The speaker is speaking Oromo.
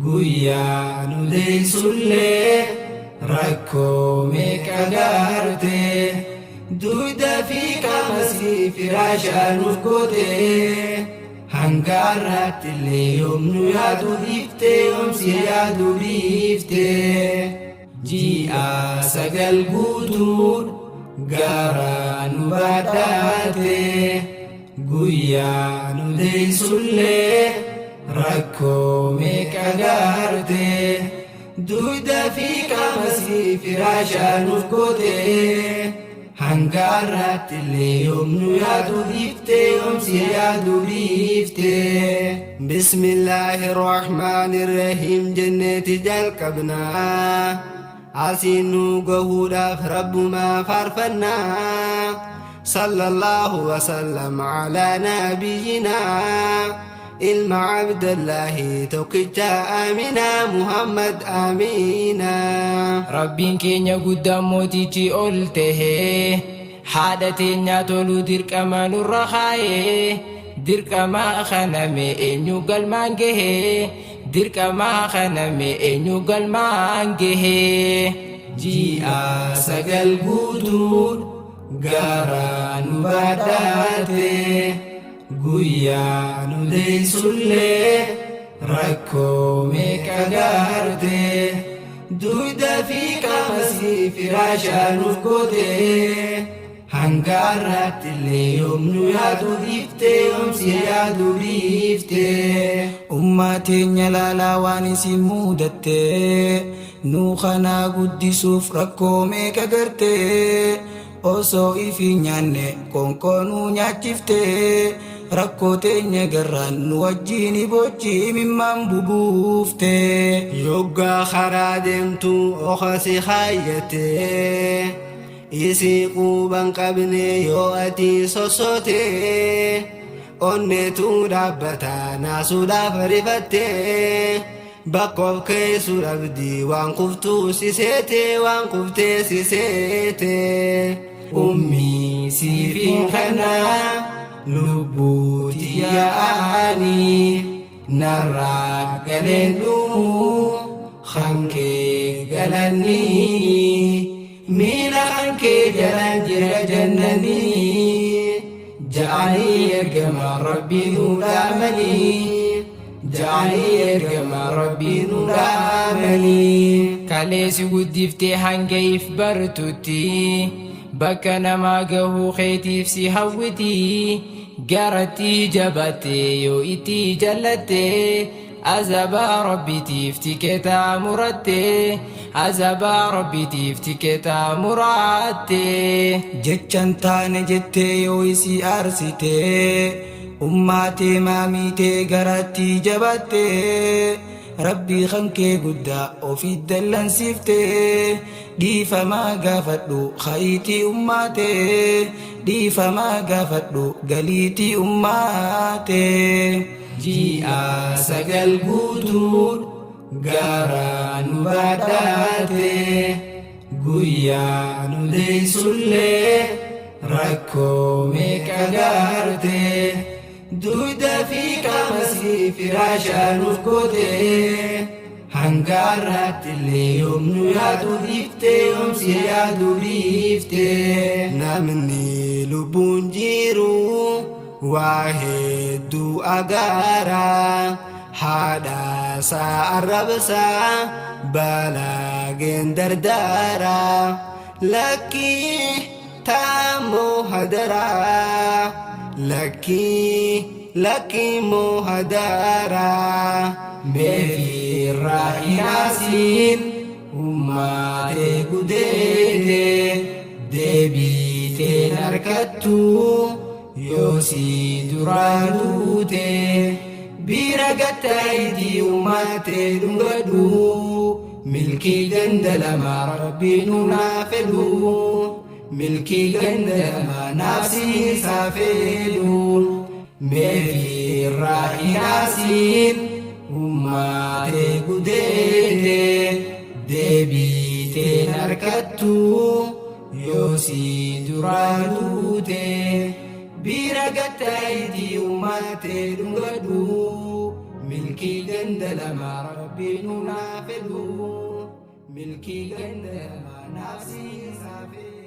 guyyaa nu deessullee rakkoo meeqa gaarte duyda fi qaamasii firaashaa nuuf goote hangaarratti illee yoom nu yaadu dhiifte yoomsi yaadu dhiifte ji'a 9 guutuun gaara nu baadhaate guyyaa nu deessullee rakkoo meeqa gaarte duyda fi qaamasii firaashaa nuuf goote hangaarratti illee yoom nu yaadu dhiifte yoomsi yaadu dhiifte bismillaahi irrahmaani irrahiim jenneeti jalqabnaa asiin nu gahuudhaaf rabbumaa faarfannaa sallallahu wasallam alaa nabiyyinaa ilma abdallahi tokkicha aaminaa muhammad aaminaa rabbiin keenya guddaan mootichi ol tahee haadha teenya toluu dirqama nurra kaayee dirqama kaname eenyu galmaan gahee dirqama kaname eenyu galmaan gahee ji'a 9 guutuun gaara nu baadhaate guyyaa nu deessullee rakkoo meeqa gaarte duyda fi qaamasii firaashaa nuuf goote hangaarratti illee yoom nu yaadu dhiifte yoomsi yaadu dhiifte ummaa teenya laalaa waan isin muudatte nuu kanaa guddisuuf rakkoo meeqa garte osoo ifi nyaanne konkoonuu nyaachifte rakkoo teenya garraan nu wajjiin bochii mimmaan bubuufte yoggaa karaa deemtu okhasi kaayyate isii quban qabne yoo ati sossoote onneetu dhaabbata naasuudhaaf rifatte bakkoof keessu dhabdi waan kuftuu si seete waan kuftee si seete ummii siifin kanaa lubbuuti yaa'anii narraa galeen dhumuu hankee galanii miila hankee jalaan jira jannanii ja'anii ergama rabbii nu dhaamanii ja'anii ergama rabbii nu dhaamanii kaleesi guddiftee hangaif bartutti bakka namaa gahuu keetiif si hawwiti garatti jabatte yoo itti jallatte azabaa rabbitiif tikeetaa muratte azabaa rabbitiif tikeetaa muratte jechan taane jettee yoo isi aarsite ummaatee maamitee garatti jabatte rabbii kankee guddaa ofii dallansifte dhiifamaa gaafadhu khayitii ummaatee dhiifamaa gaafadhu galiitii ummaatee ji'a 9 guutuun gaara nu baadhaate guyyaa nu deessullee rakkoo meeqa gaarte duyda fi qaamasii firaashaa nuuf goote hangaarratti illee yoom nu yaadu dhiifte yoomsi yaadu dhiifte namni lubbuun jiru waa hedduu agaara haadhaasaa arrabsaa balaageen dardaara lakkii taammoo hadaraa lakkii moo hadaraa meefirraa hinaasiin ummaatee gudeete deebiiteen harkattu yoo si duraa duute bira gattaayitii ummaatee dhungadhu milkii ganda lamaa rabbiin nuunaa fedhu milkii ganda lamaa naafsiisaa fedhu meefirraa hinaasiin ummaatee gudeete deebiiteen harkattu yoo si duraa duute bira gattaayitii ummaatee dhungadhu ملكي قندل ما ربي نافذه ملكي قندل ما نفسي سافر